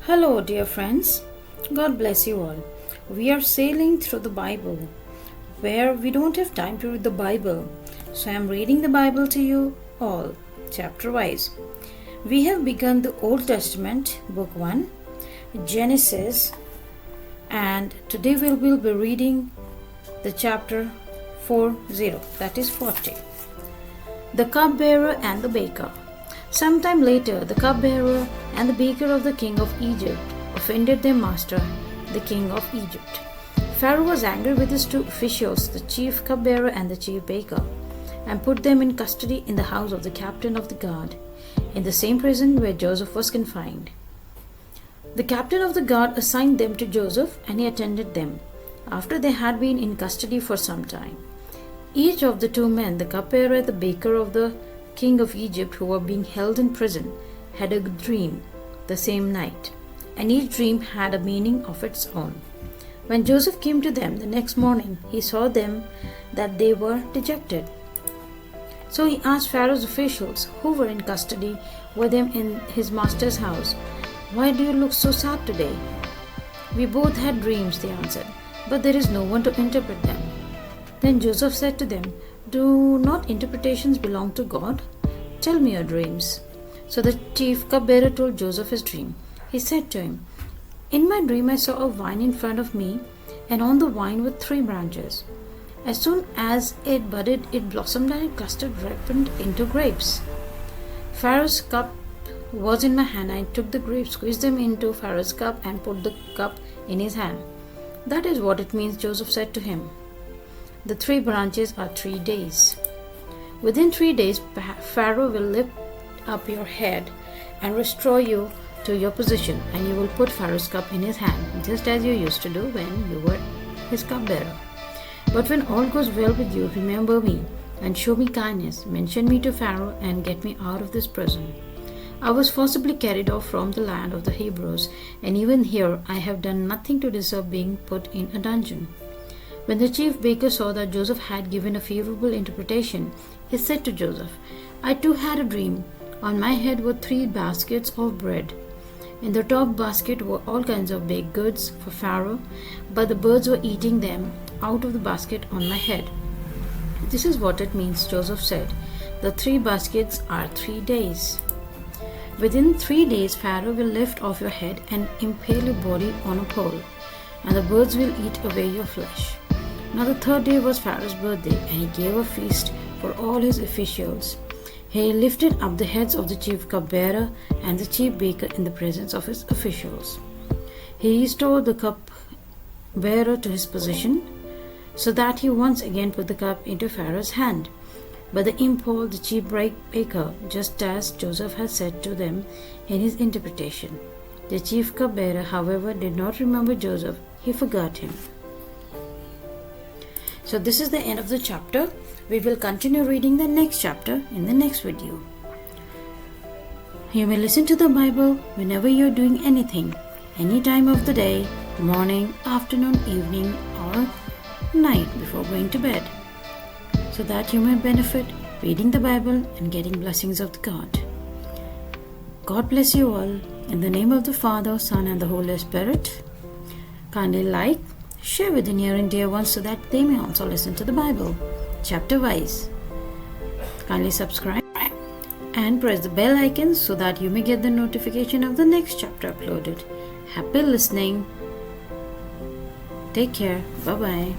Hello, dear friends. God bless you all. We are sailing through the Bible where we don't have time to read the Bible. So I am reading the Bible to you all, chapter wise. We have begun the Old Testament, Book 1, Genesis, and today we will be reading the chapter 40, that is 40. The Cupbearer and the Baker. Sometime later, the cupbearer and the baker of the king of Egypt offended their master, the king of Egypt. Pharaoh was angry with his two officials, the chief cupbearer and the chief baker, and put them in custody in the house of the captain of the guard, in the same prison where Joseph was confined. The captain of the guard assigned them to Joseph, and he attended them, after they had been in custody for some time. Each of the two men, the cupbearer and the baker of the king of Egypt, who were being held in prison, had a dream the same night, and each dream had a meaning of its own. When Joseph came to them the next morning, he saw them that they were dejected. So he asked Pharaoh's officials, who were in custody with him in his master's house, "Why do you look so sad today?" "We both had dreams," they answered, "but there is no one to interpret them." Then Joseph said to them, "Do not interpretations belong to God? Tell me your dreams." So the chief cupbearer told Joseph his dream. He said to him, "In my dream I saw a vine in front of me, and on the vine were 3 branches. As soon as it budded, it blossomed and it clustered, ripened into grapes. Pharaoh's cup was in my hand. I took the grapes, squeezed them into Pharaoh's cup, and put the cup in his hand." "That is what it means," Joseph said to him. "The 3 branches are 3 days. Within 3 days, Pharaoh will lift up your head and restore you to your position, and you will put Pharaoh's cup in his hand, just as you used to do when you were his cupbearer. But when all goes well with you, remember me and show me kindness. Mention me to Pharaoh and get me out of this prison. I was forcibly carried off from the land of the Hebrews, and even here I have done nothing to deserve being put in a dungeon." When the chief baker saw that Joseph had given a favorable interpretation, he said to Joseph, "I too had a dream. On my head were 3 baskets of bread. In the top basket were all kinds of baked goods for Pharaoh, but the birds were eating them out of the basket on my head." "This is what it means," Joseph said. "The 3 baskets are 3 days. Within 3 days, Pharaoh will lift off your head and impale your body on a pole, and the birds will eat away your flesh." Now the 3rd day was Pharaoh's birthday, and he gave a feast for all his officials. He lifted up the heads of the chief cupbearer and the chief baker in the presence of his officials. He restored the cupbearer to his position, so that he once again put the cup into Pharaoh's hand. But the impale the chief baker, just as Joseph had said to them in his interpretation. The chief cupbearer, however, did not remember Joseph. He forgot him. So this is the end of the chapter. We will continue reading the next chapter in the next video. You may listen to the Bible whenever you are doing anything, any time of the day, morning, afternoon, evening, or night before going to bed, so that you may benefit reading the Bible and getting blessings of God. God bless you all. In the name of the Father, Son, and the Holy Spirit. Kindly like, share with the near and dear ones so that they may also listen to the Bible, chapter-wise. Kindly subscribe and press the bell icon so that you may get the notification of the next chapter uploaded. Happy listening. Take care. Bye-bye.